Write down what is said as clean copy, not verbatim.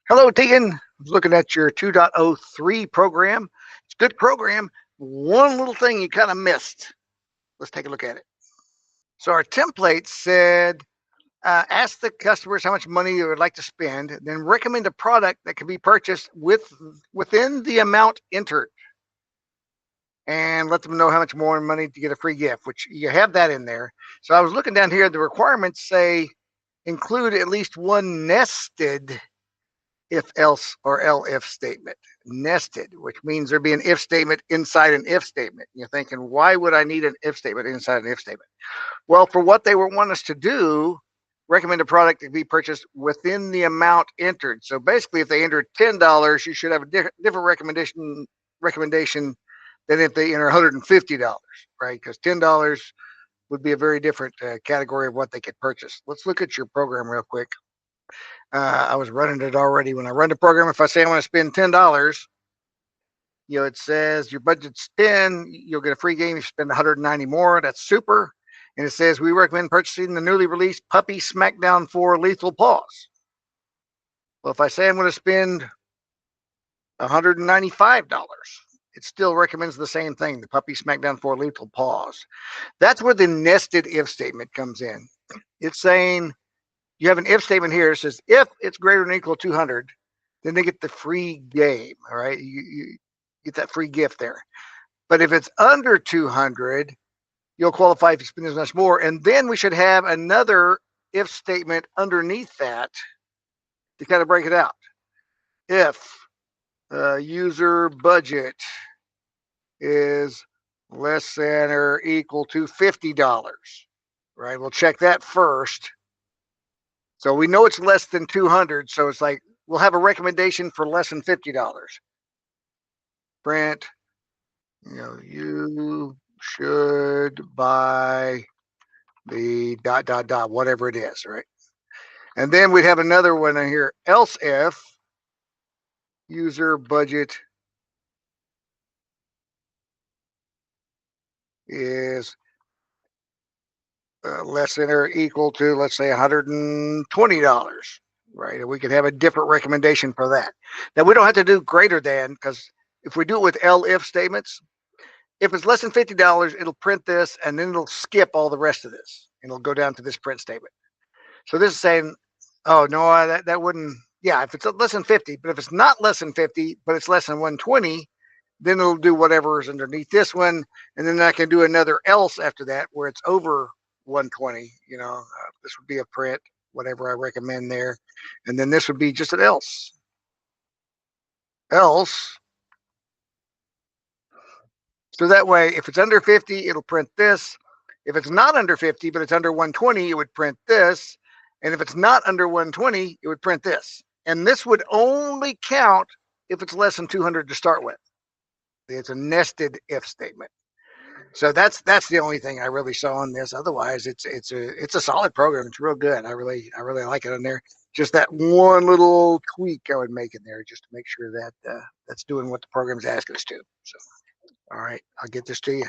Hello, Teagan. I was looking at your 2.03 program. It's a good program. One little thing you kind of missed. Let's take a look at it. So our template said, ask the customers how much money they would like to spend, then recommend a product that can be purchased within the amount entered, and let them know how much more money to get a free gift, which you have that in there. So I was looking down here. The requirements say include at least one nested if else or elif statement nested, which means there'd be an if statement inside an if statement. You're thinking, why would I need an if statement inside an if statement? Well, for what they want us to do, recommend a product to be purchased within the amount entered. So basically, if they entered $10, you should have a different recommendation than if they enter $150, right? Because $10 would be a very different category of what they could purchase. Let's look at your program real quick. I was running it already. When I run the program, if I say I want to spend $10, it says your budget's 10, you'll get a free game. If you spend 190 more, that's super. And it says we recommend purchasing the newly released Puppy Smackdown 4 Lethal Paws. Well, if I say I'm going to spend $195, it still recommends the same thing, the Puppy Smackdown 4 Lethal Paws. That's where the nested if statement comes in. It's saying you have an if statement here. It says if it's greater than or equal to 200, then they get the free game. All right, you get that free gift there. But if it's under 200, you'll qualify if you spend as much more. And then we should have another if statement underneath that to kind of break it out. If user budget is less than or equal to $50, right? We'll check that first. So we know it's less than 200. So it's like, we'll have a recommendation for less than $50. Print, you should buy the ... whatever it is, right? And then we'd have another one in here, else if user budget is less than or equal to, let's say, $120, right? And we could have a different recommendation for that. Now, we don't have to do greater than, because if we do it with elif statements, if it's less than $50, it'll print this, and then it'll skip all the rest of this, and it'll go down to this print statement. So this is saying, oh, no, that wouldn't, yeah, if it's less than 50, but if it's not less than 50, but it's less than 120, then it'll do whatever is underneath this one, and then I can do another else after that where it's over 120. This would be a print, whatever I recommend there, and then this would be just an else. So that way, if it's under 50, it'll print this. If it's not under 50, but it's under 120, it would print this. And if it's not under 120, it would print this. And this would only count if it's less than 200 to start with. It's a nested if statement. So that's the only thing I really saw on this. Otherwise, it's a solid program. It's real good. I really like it in there. Just that one little tweak I would make in there just to make sure that that's doing what the program's asking us to. So, all right, I'll get this to you.